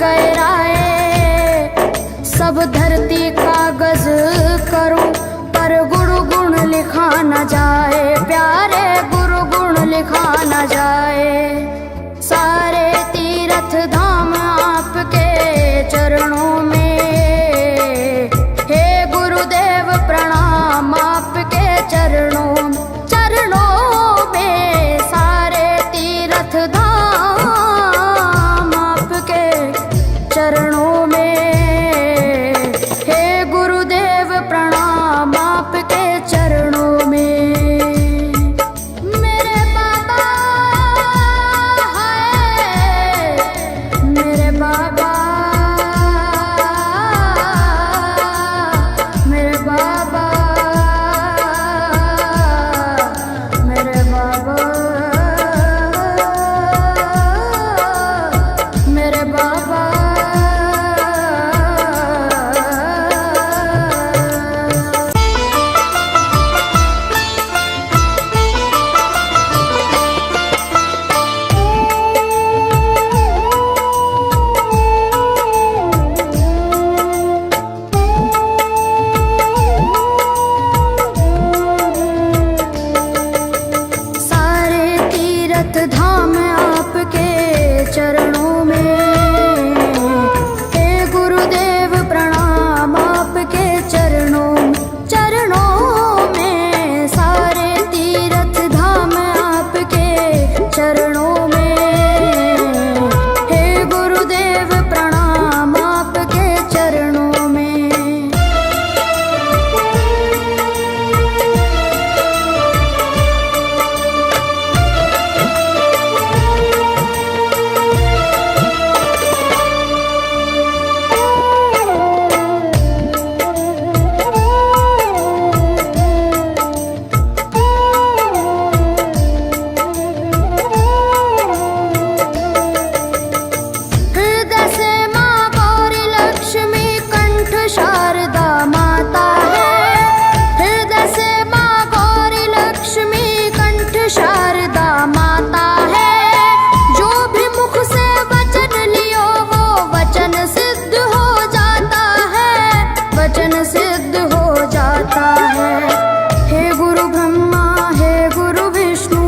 गए राय। सब धरती कागज करूं पर गुरु गुण लिखा न जाए, प्यारे गुरु गुण लिखा न जाए। सारे तीर्थ धाम आपके चरणों में, हे गुरुदेव प्रणाम आपके चरणों में। सारे तीर्थ धाम आपके चरणों में, हे गुरुदेव प्रणाम आपके चरणों में। मेरे बाबा है, मेरे बाबा, मेरे बाबा, मेरे बाबा, मेरे बाबा। सारे तीर्थ धाम आपके चरणों में, हे गुरुदेव प्रणाम आपके चरणों में। सारे तीर्थ धाम आपके चरणों में, हे गुरुदेव प्रणाम आपके चरणों में। हृदय से माँ गौरी लक्ष्मी कंठ शारदा माता है। हृदय से माँ गौरी लक्ष्मी कंठ शारदा माता है। जो भी मुख से वचन लियो वो वचन सिद्ध हो जाता है, वचन सिद्ध हो जाता है। हे गुरु ब्रह्मा, हे गुरु विष्णु,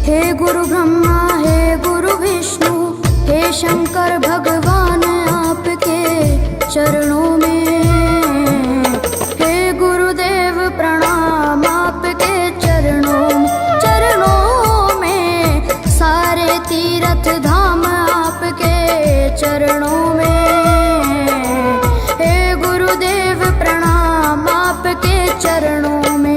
हे गुरु ब्रह्मा, हे गुरु विष्णु, हे शंकर भगवान आपके चरणों में, हे गुरुदेव प्रणाम आपके चरणों में। सारे तीर्थ धाम आपके चरणों में, हे गुरुदेव प्रणाम आपके चरणों में।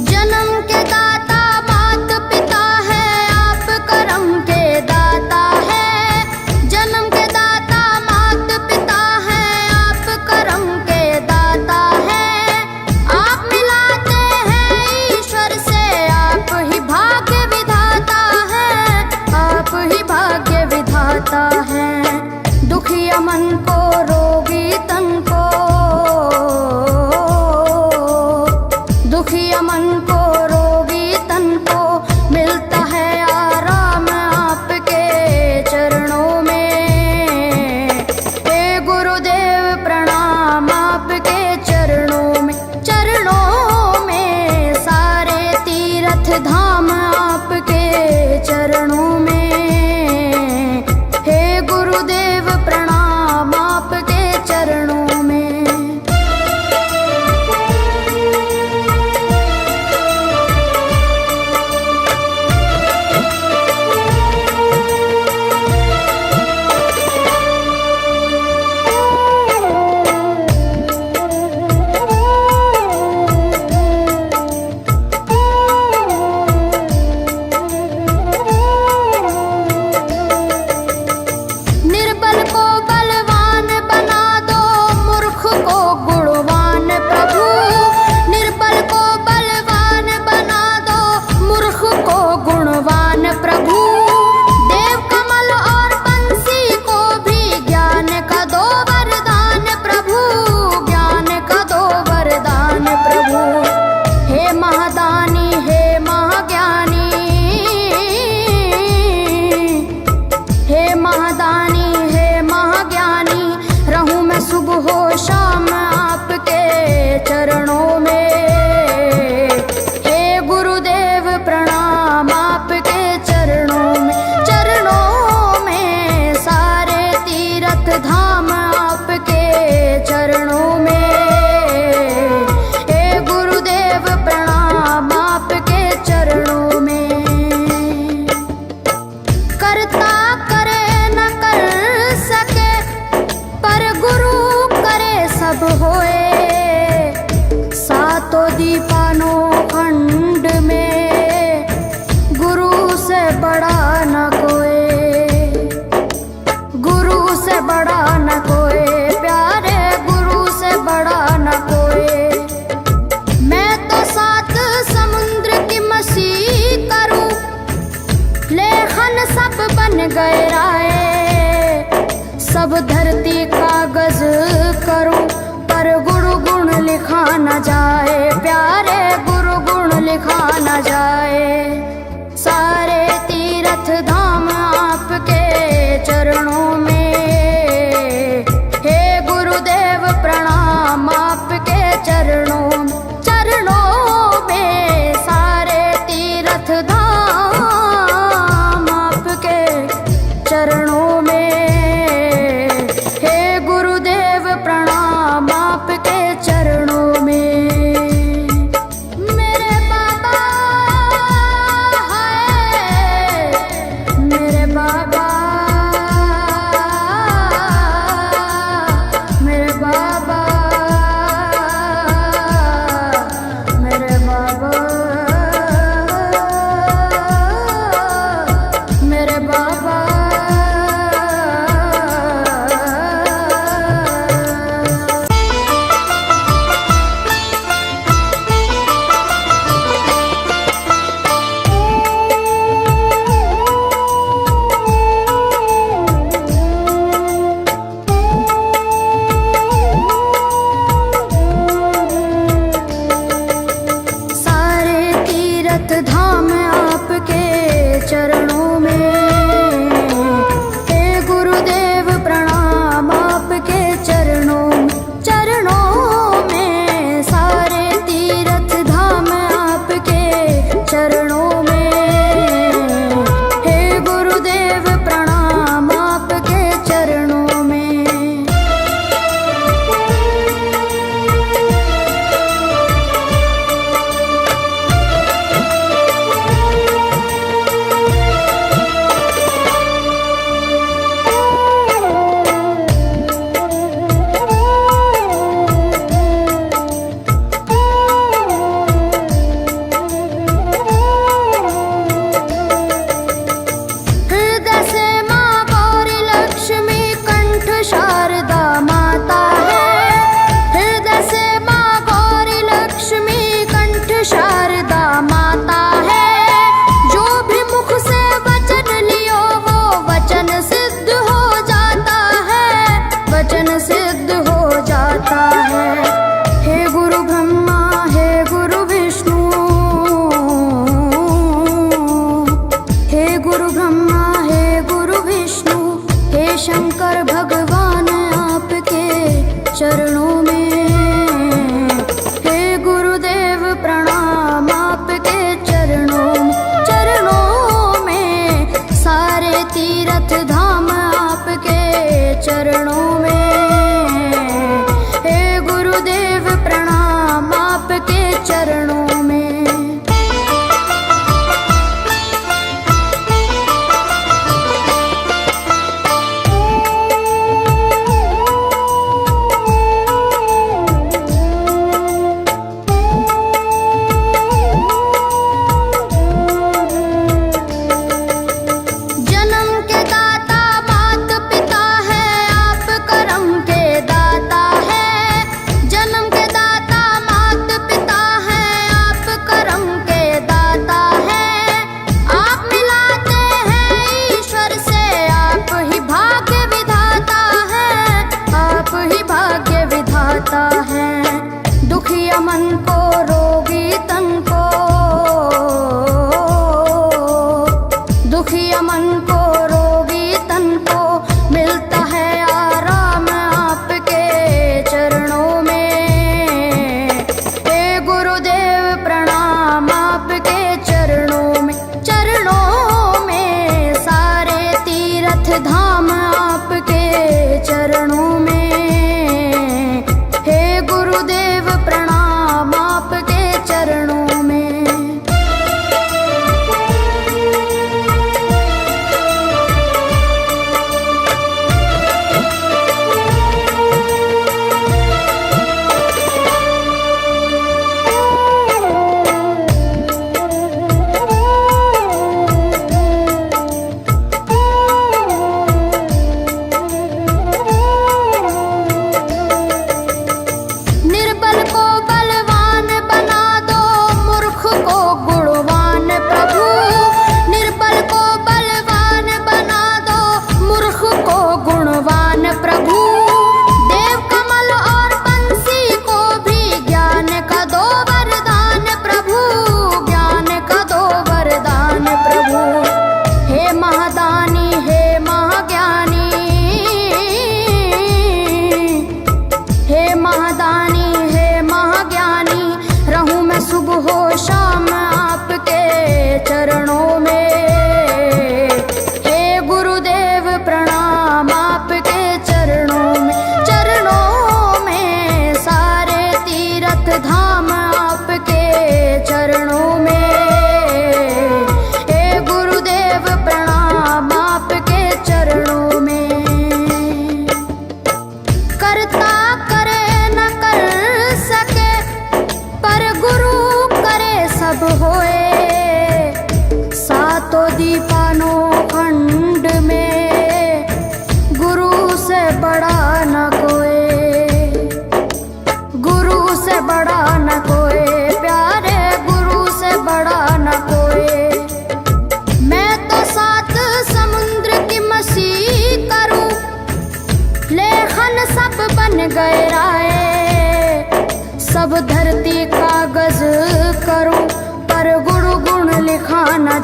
जन्म के दाता मात पिता है, आप करम के दाता है। जन्म के दाता मात पिता है, आप करम के दाता है। आप मिलाते हैं ईश्वर से, आप ही भाग्य विधाता है, आप ही भाग्य विधाता है। दुखिया मन को, रोगी तन को, दुखिया मन को, रोगी तन को मिलता है आराम आपके चरणों में। हे गुरुदेव प्रणाम आपके चरणों में। सारे तीर्थ धाम आपके चरणों में, हे गुरुदेव प्रणाम आपके चरणों में।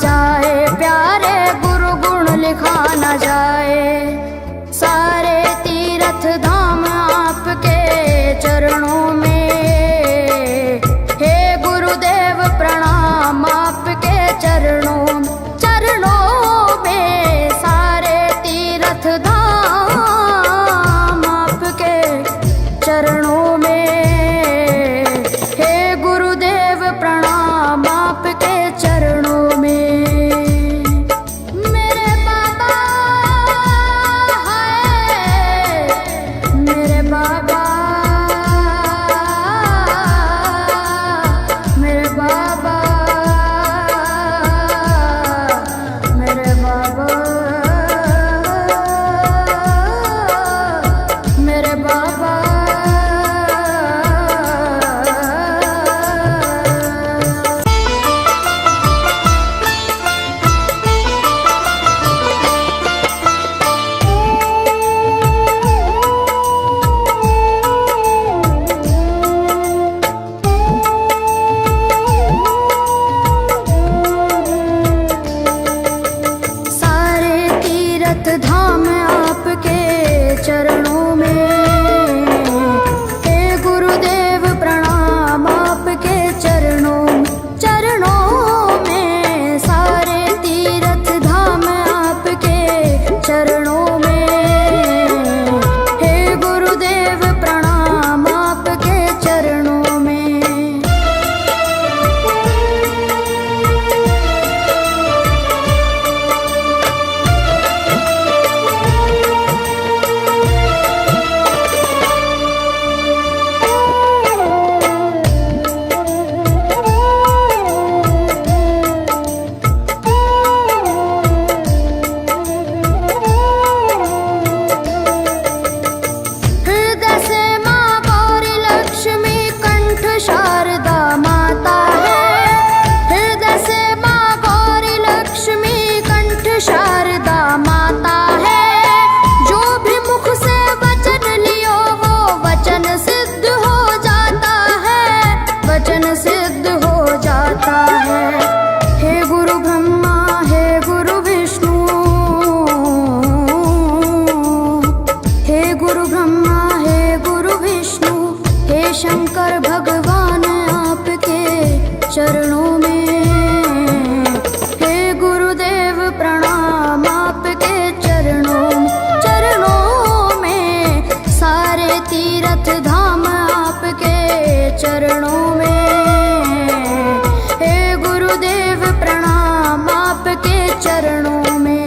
जाए, प्यारे गुरु गुण लिखा न जाए। सारे तीर्थ धाम आपके चरणों में, हे गुरुदेव प्रणाम आपके चरणों में। सारे तीर्थ धाम आपके चरणों में, हे गुरुदेव प्रणाम आपके चरणों में। मेरे बाबा है, मेरे बाबा, मेरे बाबा, मेरे बाबा, मेरे बाबा। सारे तीर्थ धाम आपके चरणों में, हे गुरुदेव प्रणाम आपके चरणों में। सारे तीर्थ धाम आपके चरणों में, हे गुरुदेव प्रणाम आपके चरणों में। हृदय से माँ गौरी लक्ष्मी कंठ शारदा माता है। हृदय से माँ गौरी लक्ष्मी कंठ शारदा माता है। जो भी मुख से वचन लियो वो वचन सिद्ध हो जाता है, वचन सिद्ध हो जाता है। हे गुरु ब्रह्मा, हे गुरु विष्णु, हे गुरु ब्रह्मा, हे गुरु विष्णु, हे शंकर भगवान आपके चरणों में, हे गुरुदेव प्रणाम आपके चरणों में। सारे तीर्थ धाम आपके चरणों में, हे गुरुदेव प्रणाम आपके चरणों में।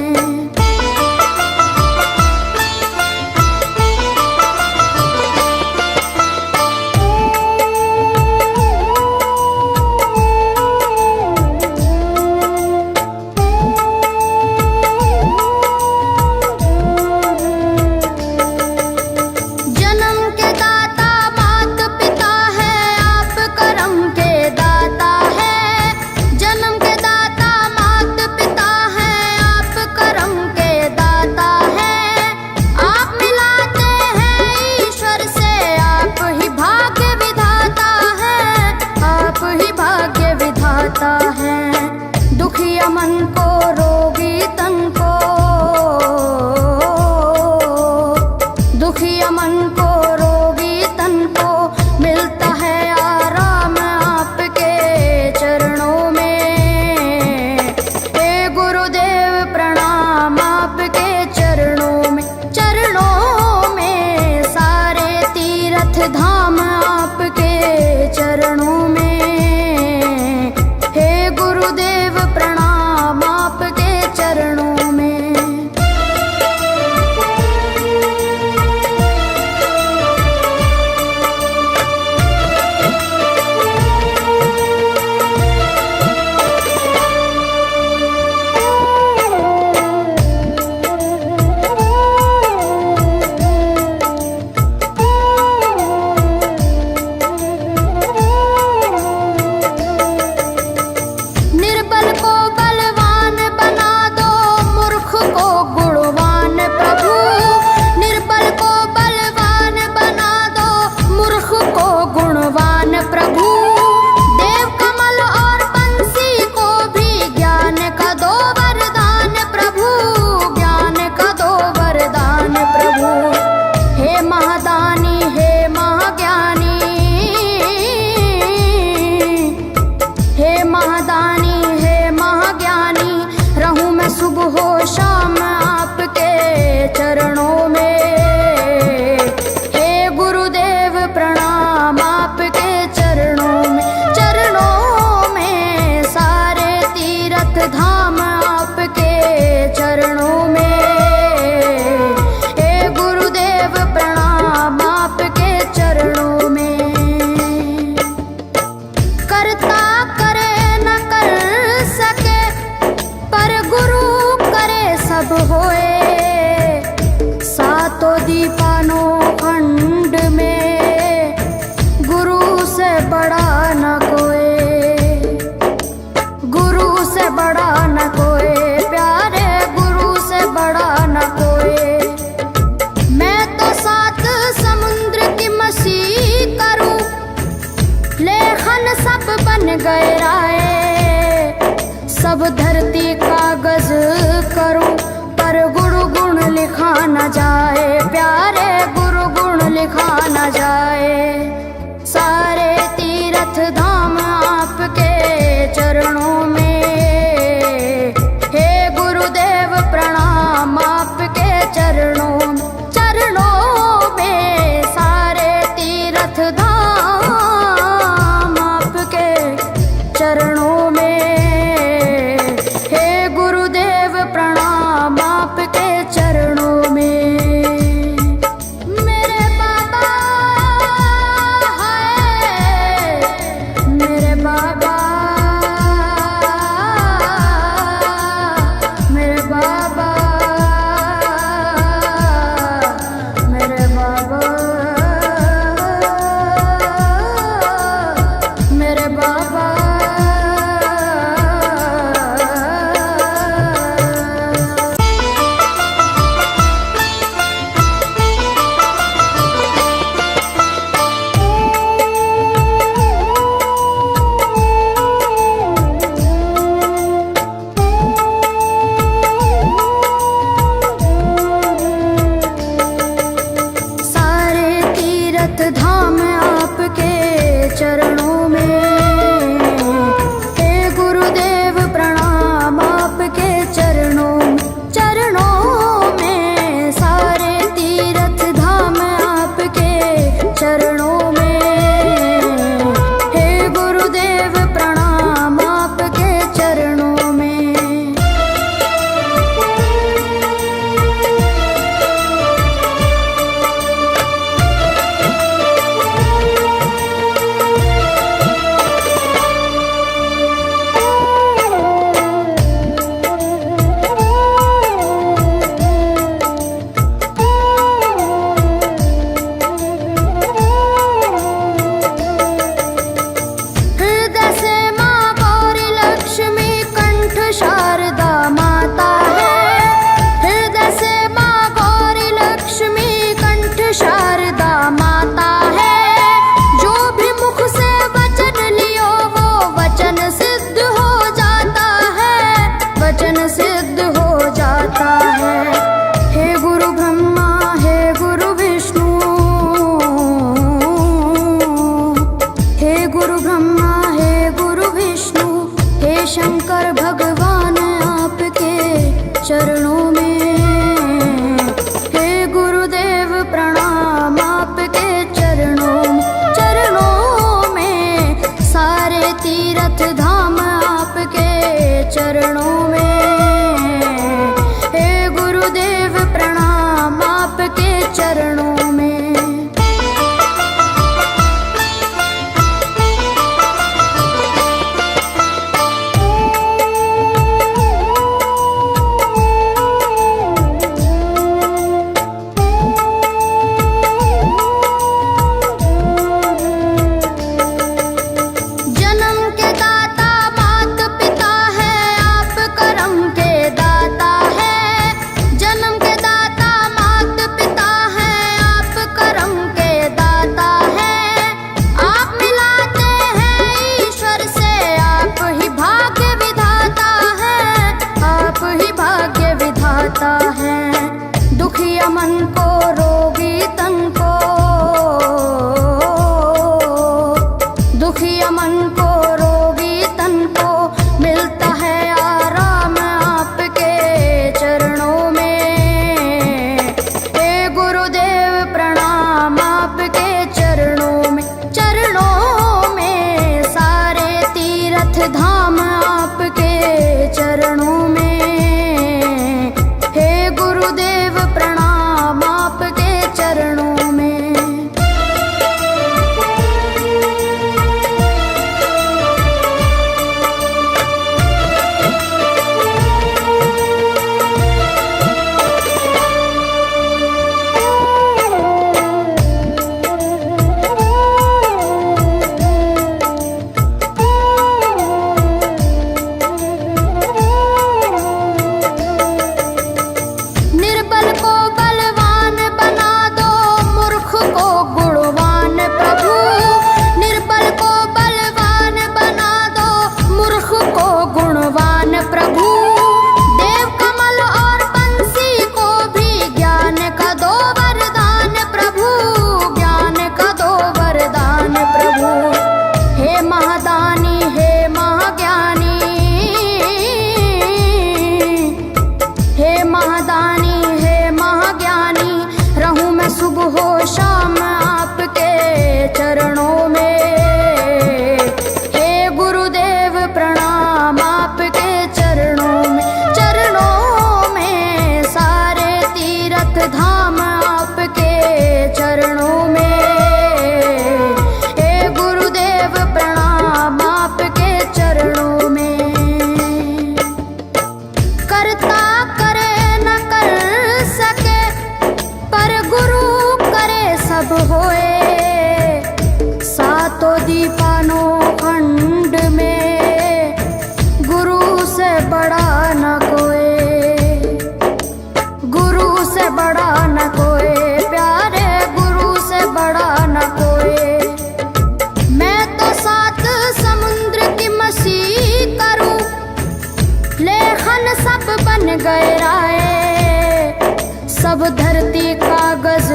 जन्म के दाता मात पिता है, आप करम के दाता है। जन्म के दाता मात पिता है, आप करम के दाता है। आप मिलाते हैं ईश्वर से, आप ही भाग्य विधाता है, आप ही भाग्य विधाता है। दुखिया मन को, रोगी तन को, दुखिया मन को, रोगी तन को मिलता है आराम आपके चरणों में। हे गुरुदेव प्रणाम आपके चरणों में। सारे तीर्थ धाम आपके चरणों में, हे गुरुदेव प्रणाम आपके चरणों में। धाम आपके चरणों में। हे गुरुदेव प्रणाम आपके चरणों में। करता करे न कर सके पर गुरु करे सब होए। सातों दीपानों खंड में गुरु से बड़ा न कोई, गुरु से बड़ा न कोई, प्यारे गुरु से बड़ा न कोई। मैं तो सात समुद्र की मसी करूं, लेखन सब बन गए राय। सब धरती कागज करूं पर गुरु गुण लिखा न जाए, प्यारे गुरु गुण लिखा न जाए। सारे तीर्थ धाम आपके चरणों में। हे गुरुदेव प्रणाम आपके चरणों में। सारे तीर्थ धाम आपके चरणों में। हे गुरुदेव प्रणाम आपके चरणों में। मेरे बाबा मन सब बन गए राय। सब धरती कागज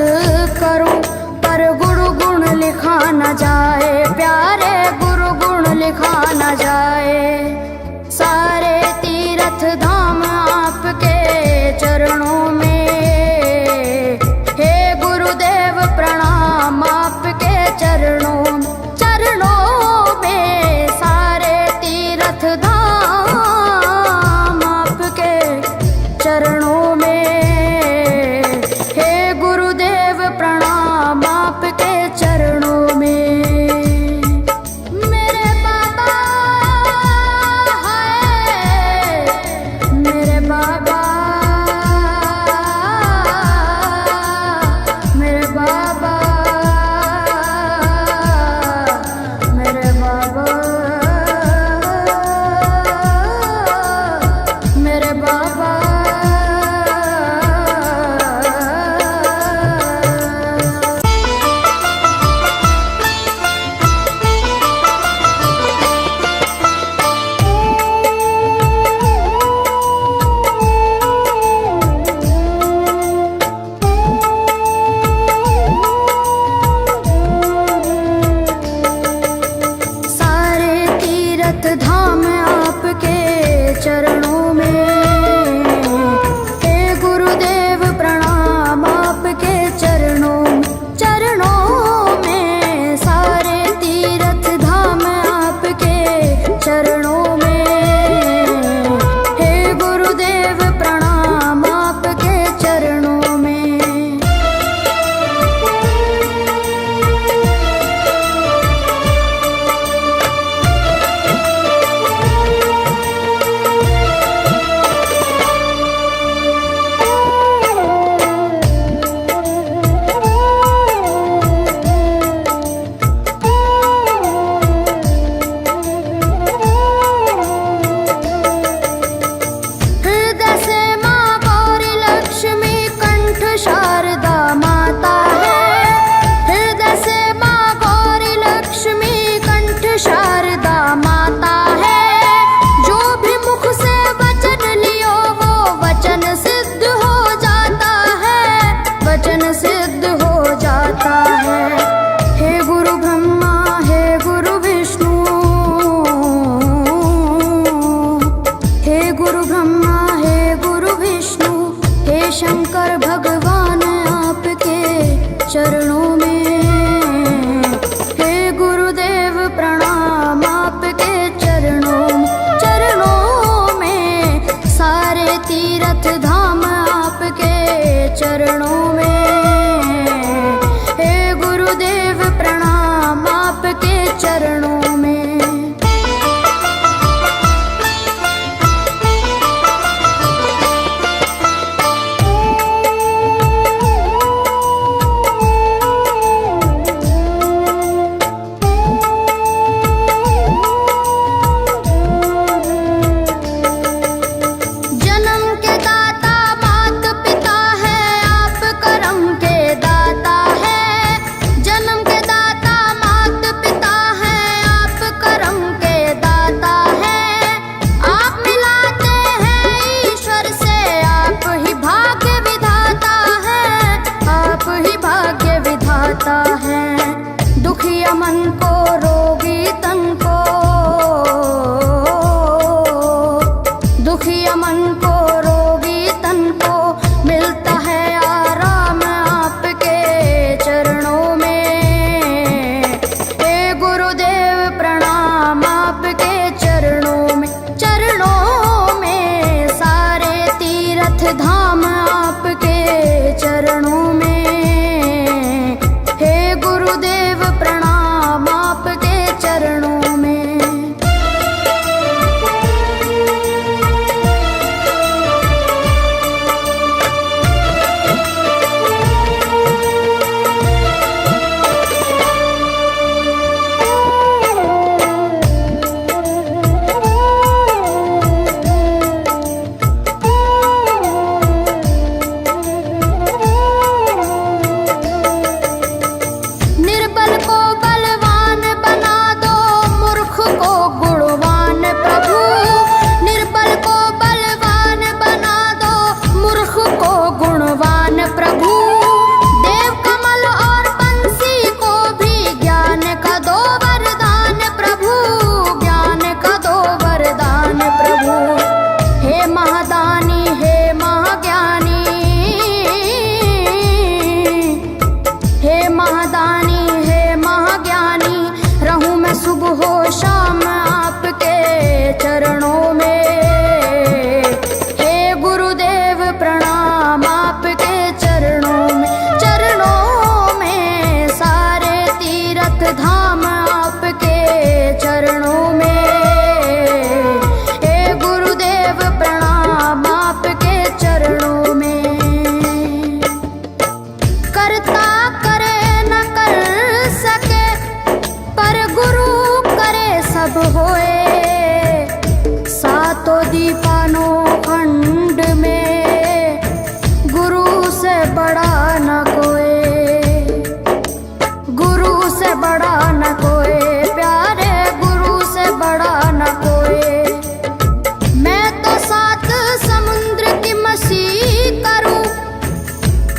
करूं पर गुरु गुण लिखा न जाए, प्यारे गुरु गुण लिखा न जाए। सारे तीर्थ धाम आपके चरणों में, हे गुरुदेव प्रणाम आपके चरणों में। सारे तीर्थ धाम आपके चरणों में, हे गुरुदेव प्रणाम आपके चरणों में। मेरे बाबा है, मेरे बाबा, मेरे बाबा, मेरे बाबा, मेरे बाबा। सारे तीर्थ धाम आपके चरणों में, हे गुरुदेव प्रणाम आपके चरणों में। सारे तीर्थ धाम आपके चरणों में, हे गुरुदेव प्रणाम आपके चरणों में। हृदय से माँ गौरी लक्ष्मी कंठ शारदा माता है। हृदय से माँ गौरी लक्ष्मी कंठ शारदा माता है। जो भी मुख से वचन लियो वो वचन सिद्ध हो जाता है, वचन सिद्ध हो जाता है। हे गुरु ब्रह्मा, हे गुरु विष्णु, हे गुरु ब्रह्मा, हे गुरु विष्णु, हे शंकर भगवान आपके चरणों में, हे गुरुदेव प्रणाम आपके चरणों में। सारे तीर्थ धाम आपके चरणों में, हे गुरुदेव प्रणाम आपके चरणों में। जन्म के दाता मात पिता है, आप करम के दाता है। जन्म के दाता मात पिता है, आप करम के दाता है। आप मिलाते हैं ईश्वर से, आप ही भाग्य विधाता है, आप ही भाग्य विधाता है। दुखिया मन को, रोगी तन को, दुखिया मन को, रोगी तन को मिलता है आराम आपके चरणों में। हे गुरुदेव प्रणाम आपके चरणों में। सारे तीर्थ धाम आपके चरणों में, हे गुरुदेव प्रणाम आपके चरणों में। महादानी हे महाज्ञानी, हे महादानी हे महाज्ञानी, रहूं मैं सुबह हो शाम आपके चरणों में। हे गुरुदेव प्रणाम आपके चरणों में, चरणों में सारे तीर्थ धाम आपके चरणों में। हे गुरुदेव प्रणाम आपके चरणों में। करता करे न कर सके पर गुरु करे सब होए। सातों दीपानों खंड में गुरु से बड़ा न कोई, गुरु से बड़ा न कोई, प्यारे गुरु से बड़ा न कोई। मैं तो सात समुद्र की मछली करूं,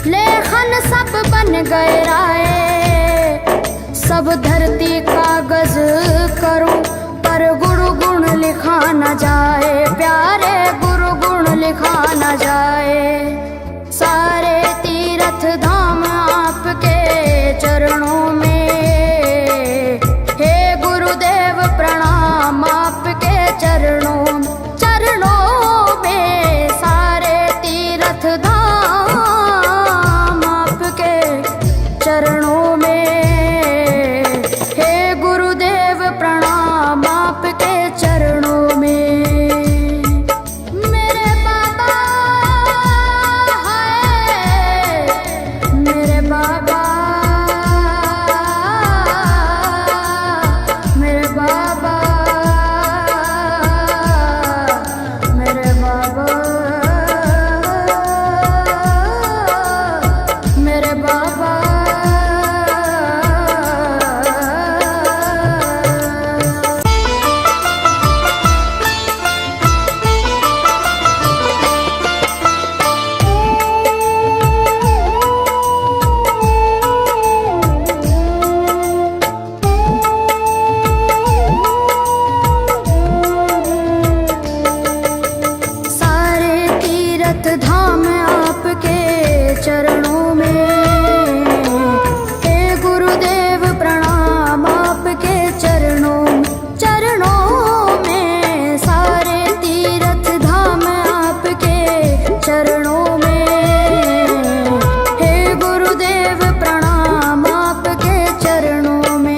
लेखन सब बन गए राय। सब धरती कागज करूं पर गुरु गुण लिखा न जाए, प्यारे गुरु गुण लिखा न जाए। सारे तीर्थ धाम आपके चरणों में। हे गुरुदेव प्रणाम आपके चरणों में, चरणों में सारे तीर्थ धाम आपके चरणों में। हे गुरुदेव प्रणाम आपके चरणों में। मेरे बाबा है, मेरे बाबा, मेरे बाबा, मेरे बाबा, मेरे बाबा। सारे तीर्थ धाम आपके चरणों में। हे गुरुदेव प्रणाम आपके चरणों में, चरणों में सारे तीर्थ धाम आपके चरणों में। हे गुरुदेव प्रणाम आपके चरणों में।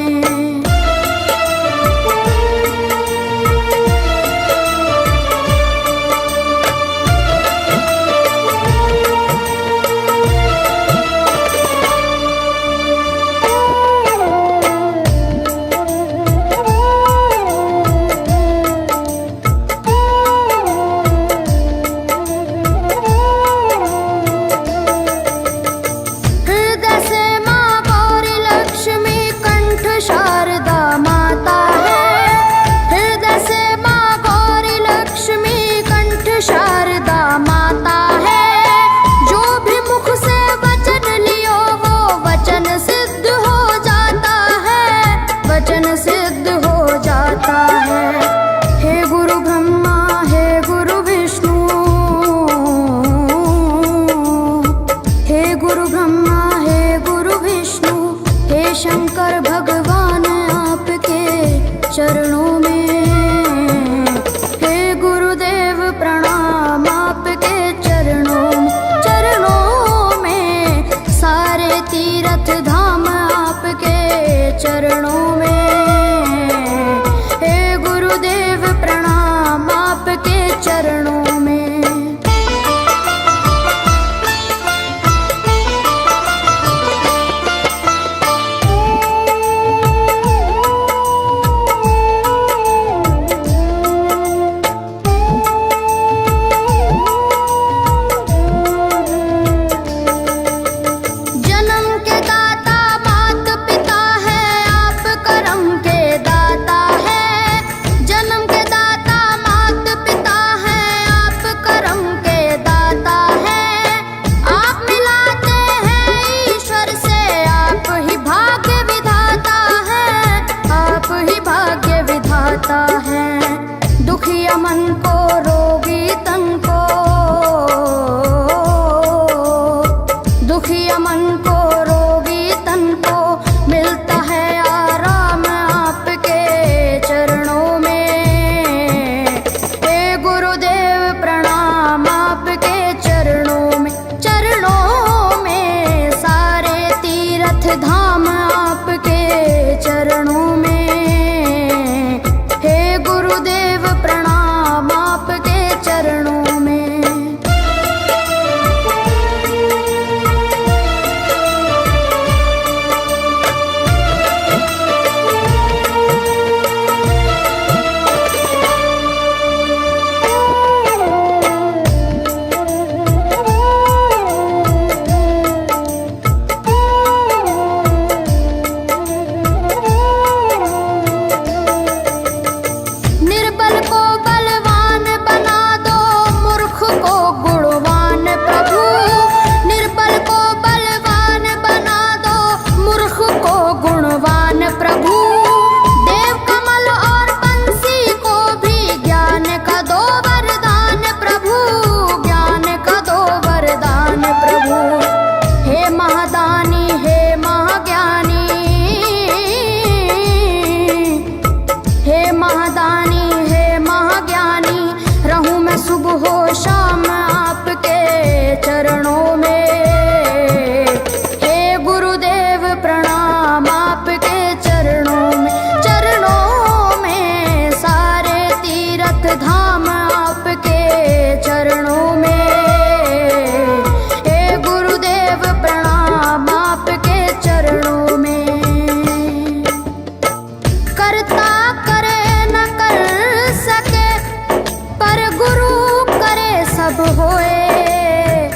जप होए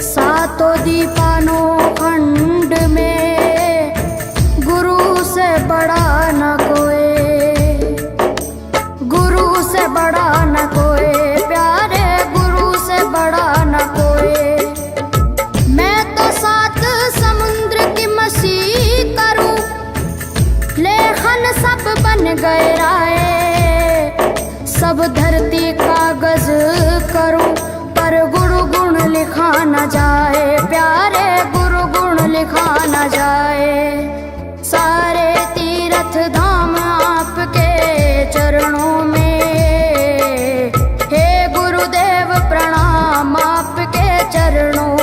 सातों दीपानो खंड में, गुरु से बड़ा न कोई, गुरु से बड़ा न कोई प्यारे, गुरु से बड़ा न कोई। मैं तो सात समुद्र की मसी करूं, लेखन सब बन गए राय, सब धरती कागज करूं, पर गुरु गुण लिखा न जाए प्यारे, गुरु गुण लिखा न जाए। सारे तीर्थ धाम आपके चरणों में, हे गुरुदेव प्रणाम आपके चरणों,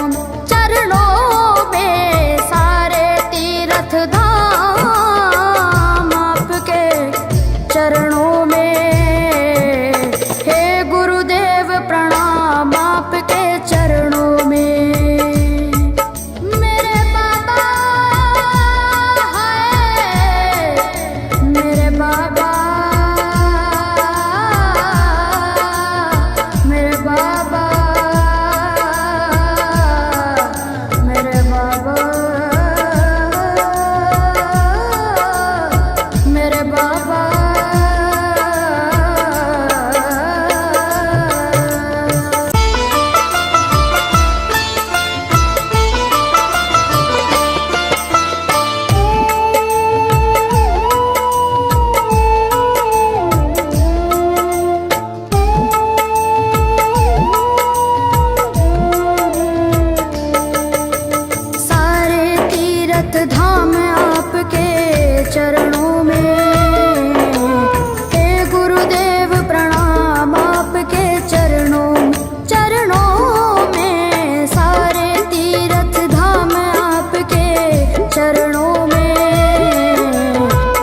चरणों में। सारे तीर्थ धाम आपके चरणों में, चरणों में। मेरे बाबा है, मेरे बाबा, मेरे बाबा, मेरे बाबा, मेरे बाबा। धाम आपके चरणों में, हे गुरुदेव प्रणाम आपके चरणों, चरणों में। सारे तीर्थ धाम आपके चरणों में,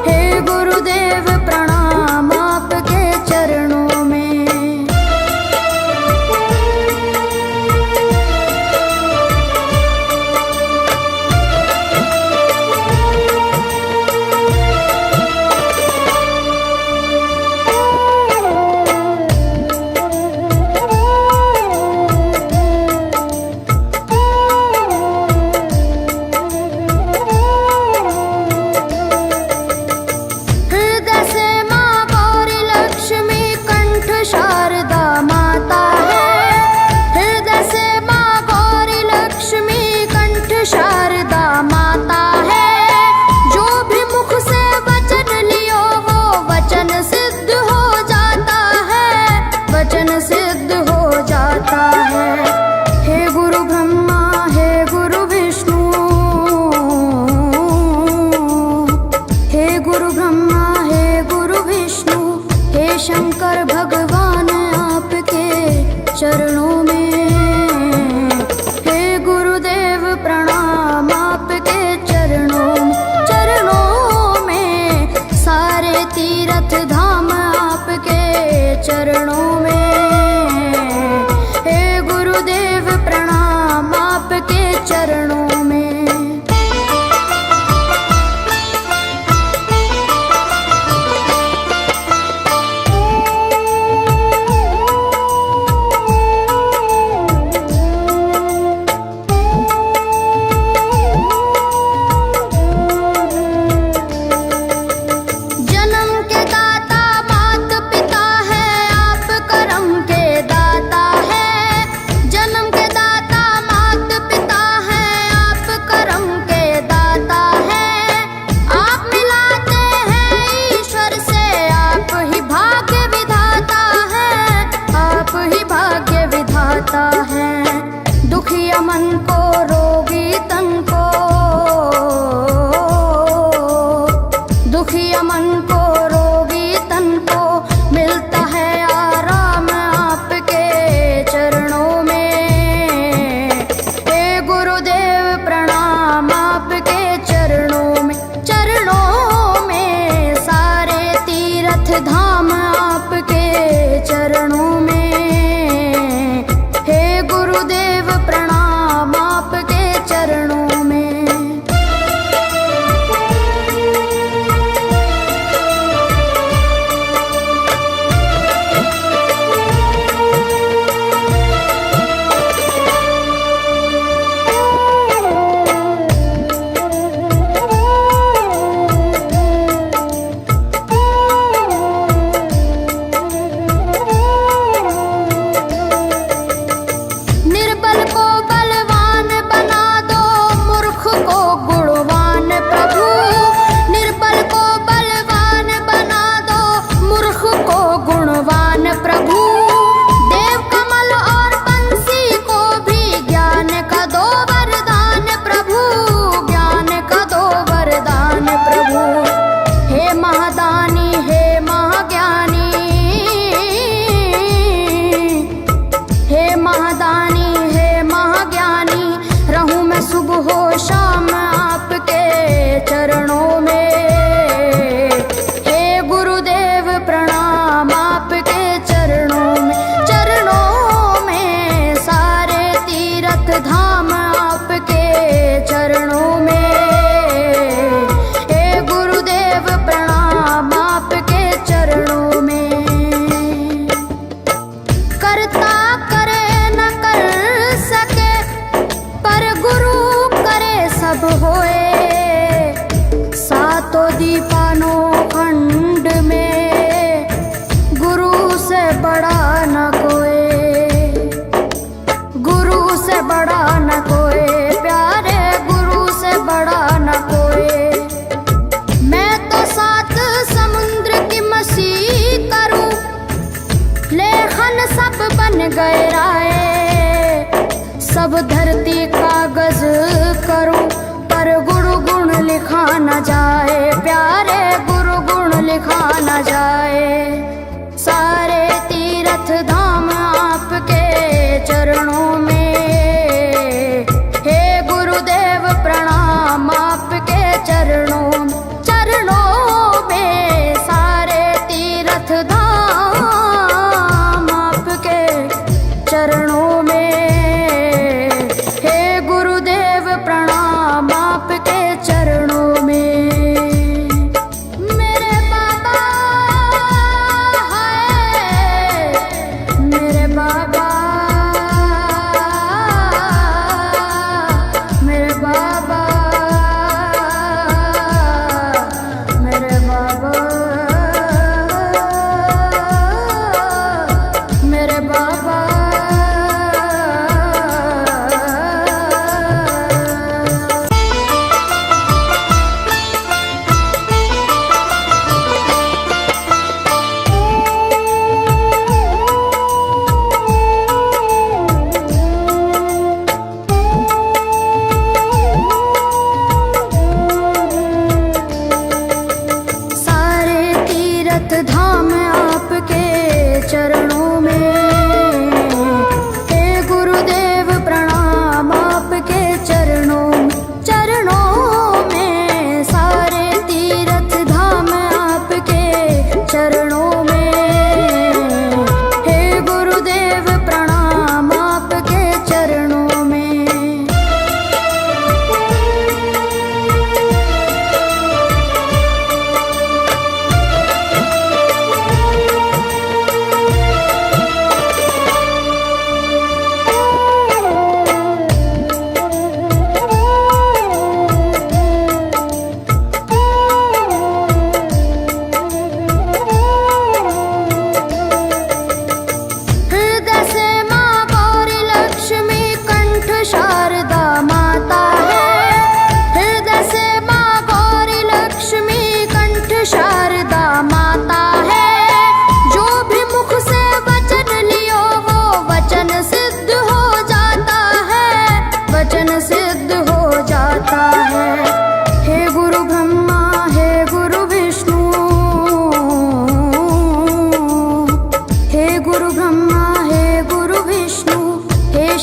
हे गुरुदेव प्रणाम आपके चरणों में। शंकर भगवान आपके चरणों में, हे गुरुदेव प्रणाम आपके चरणों, चरणों में। सारे तीर्थ धाम आपके चरणों में, हे गुरुदेव प्रणाम आपके चरणों में। दुखिया मन को रोगी तन को, दुखिया मन को रोगी तन को मिलता है आराम आपके चरणों में, हे गुरुदेव प्रणाम आपके चरणों में, चरणों में। सारे तीर्थ धाम आपके चरणों में, हे गुरुदेव प्रणाम।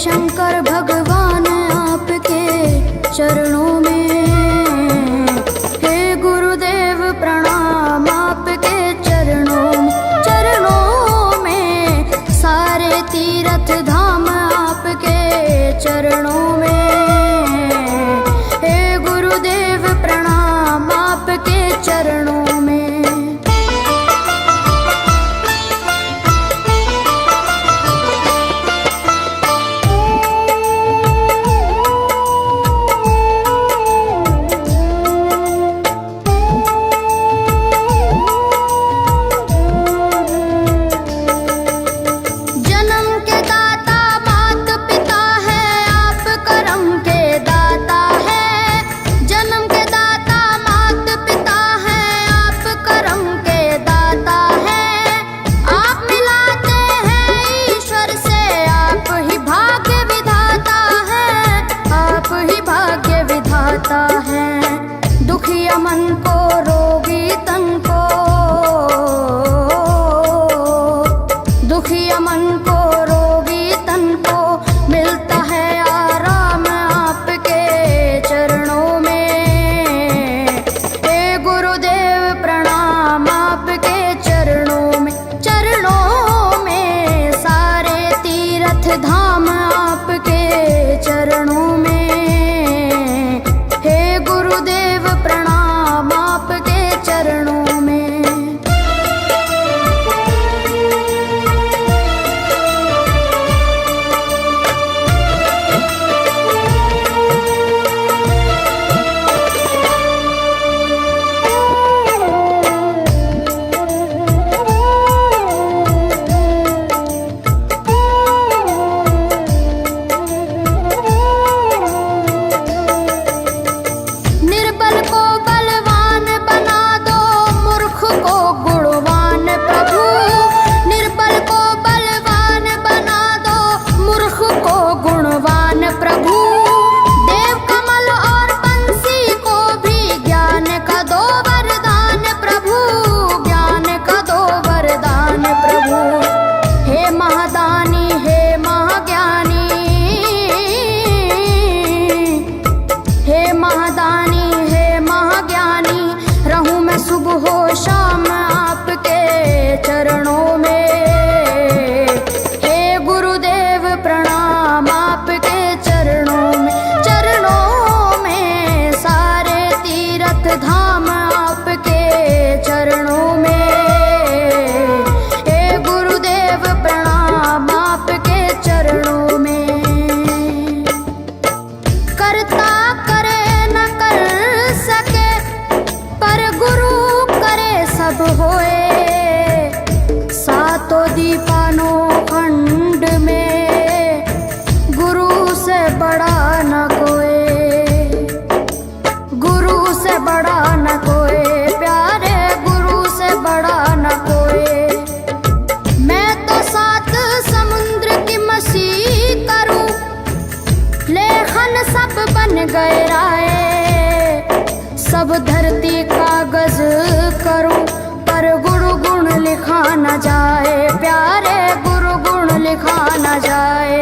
शंकर भगवान आपके चरणों में, हे गुरुदेव प्रणाम आपके चरणों में, सारे तीर्थ धाम आपके चरणों में, हे गुरुदेव प्रणाम आपके चरणों में। दुखिया मन को रोगी तन को, दुखिया मन को रोगी तन को मिलता है आराम आपके चरणों में, हे गुरुदेव प्रणाम आपके चरणों में, सारे तीर्थ धाम आपके चरणों में, गुरुदेव प्रणाम आपके चरणों में। सुबह शाम आपके चरणों में, हे गुरुदेव प्रणाम आपके चरणों में, सारे तीर्थ धाम आपके चरणों में, हे गुरुदेव प्रणाम आपके चरणों में। करता करे न कर सके पर गुरु सब होए, सातों दीपानों खंड में गुरु से बड़ा न कोई, गुरु से बड़ा न कोई, प्यारे गुरु से बड़ा न कोई। मैं तो सात समुद्र की मछली करूं, लेखन सब बन गए राय, सब धरती कागज करूं पर गुरु गुण लिखा न जाए, प्यारे गुरु गुण लिखा न जाए।